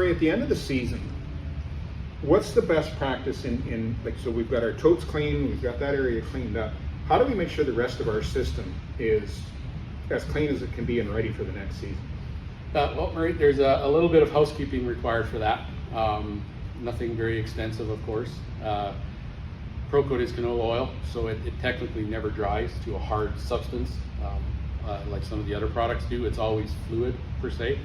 Troy, at the end of the season, what's the best practice in like, so we've got our totes clean, we've got that area cleaned up. How do we make sure the rest of our system is as clean as it can be and ready for the next season? Well, Murray, there's a little bit of housekeeping required for that. Nothing very extensive, of course. PROCOTE is canola oil, so it technically never dries to a hard substance like some of the other products do. It's always fluid, per se.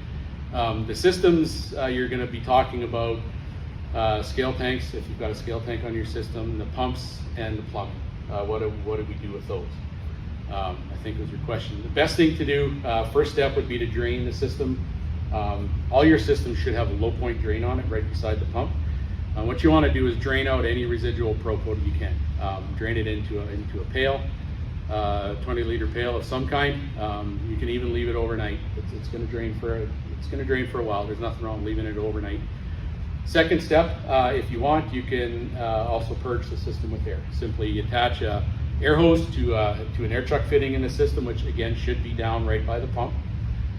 The systems you're going to be talking about, scale tanks, if you've got a scale tank on your system, the pumps and the plumbing. What do we do with those? I think was your question. The best thing to do, first step would be to drain the system. All your systems should have a low point drain on it right beside the pump. What you want to do is drain out any residual PROCOTE you can. Drain it into a pail, 20-liter pail of some kind. You can even leave it overnight. It's going to drain for a while. There's nothing wrong with leaving it overnight. Second step, if you want, you can also purge the system with air. Simply attach a air hose to an air truck fitting in the system, which again should be down right by the pump.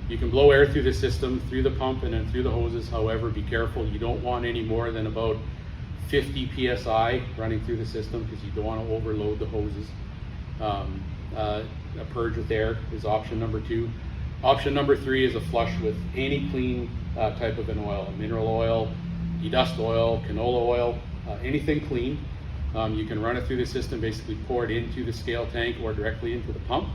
You can blow air through the system, through the pump, and then through the hoses. However, be careful. You don't want any more than about 50 psi running through the system because you don't want to overload the hoses. A purge with air is option number 2. Option number 3 is a flush with any clean type of an oil, a mineral oil, dust oil, canola oil, anything clean. You can run it through the system, basically pour it into the scale tank or directly into the pump.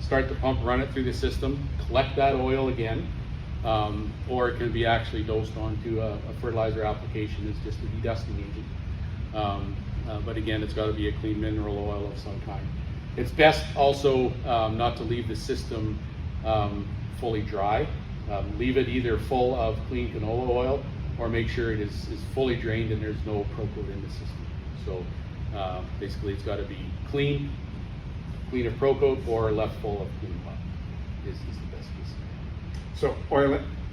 Start the pump, run it through the system, collect that oil again, or it can be actually dosed onto a fertilizer application as just a dedusting agent. But again, it's got to be a clean mineral oil of some kind. It's best also not to leave the system fully dry. Leave it either full of clean canola oil or make sure it is fully drained and there's no PROCOTE in the system. So basically it's got to be clean of PROCOTE or left full of clean oil is the best case. So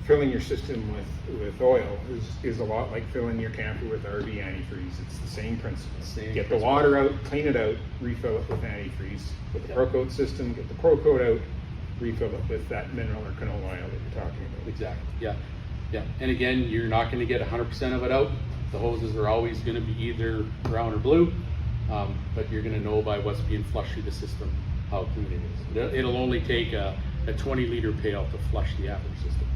filling your system with oil is a lot like filling your camper with RV antifreeze. It's the same principle. Get the water out, clean it out, refill it with antifreeze. With the PROCOTE system, get the PROCOTE out, refill it with that mineral or canola oil that you're talking about. Exactly, yeah. And again, you're not going to get 100% of it out. The hoses are always going to be either brown or blue, but you're going to know by what's being flushed through the system how clean it is. It'll only take a 20-liter pail to flush the average system.